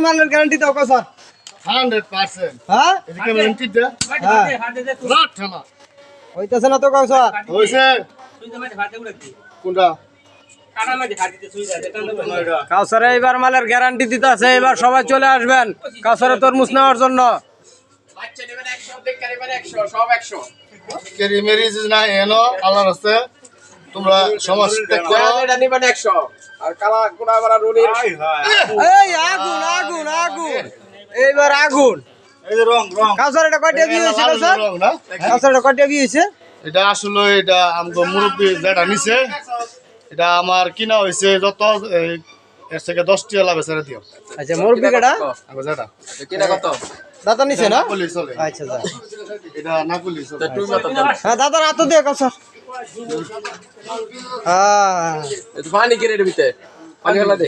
মালের গ্যারান্টি দাও স্যার 100%। হ্যাঁ এদিকে গ্যারান্টি দে। রাত ঠেলা। হইতাছে না তো কাউ স্যার হইছে কোনটা? কাউসারে এবার মালের গ্যারান্টি দিতে আছে এবার সবাই চলে আসবেন কাউসারে তরমুজ নেওয়ার জন্য কেরি মেরি না এনো আল্লাহর রাস্তে তোমরা সমাজ ত্যাগ করো। এই আগুন আগুন আগুন এইবার আগুন এই যে রং রং কাউসার এটা কয়টা বিয়ে হয়েছে কাউসার রং না? কাউসার এটা কয়টা বিয়ে হয়েছে এটা আসলে এটা আমগো মুরব্বী যেটা নিছে এটা আমার কিনা হয়েছে যত এর থেকে 10 টি লাভ ছেড়ে দিও। আচ্ছা মুরব্বি কেডা আমগো যেটা দাদা নিছে না পুলিশ চলে আচ্ছা যা এটা না পুলিশ চলে। হ্যাঁ দাদা রাত দিয়ে কাউসার হ্যাঁ পানি কিনে দিতে পানি হলা দে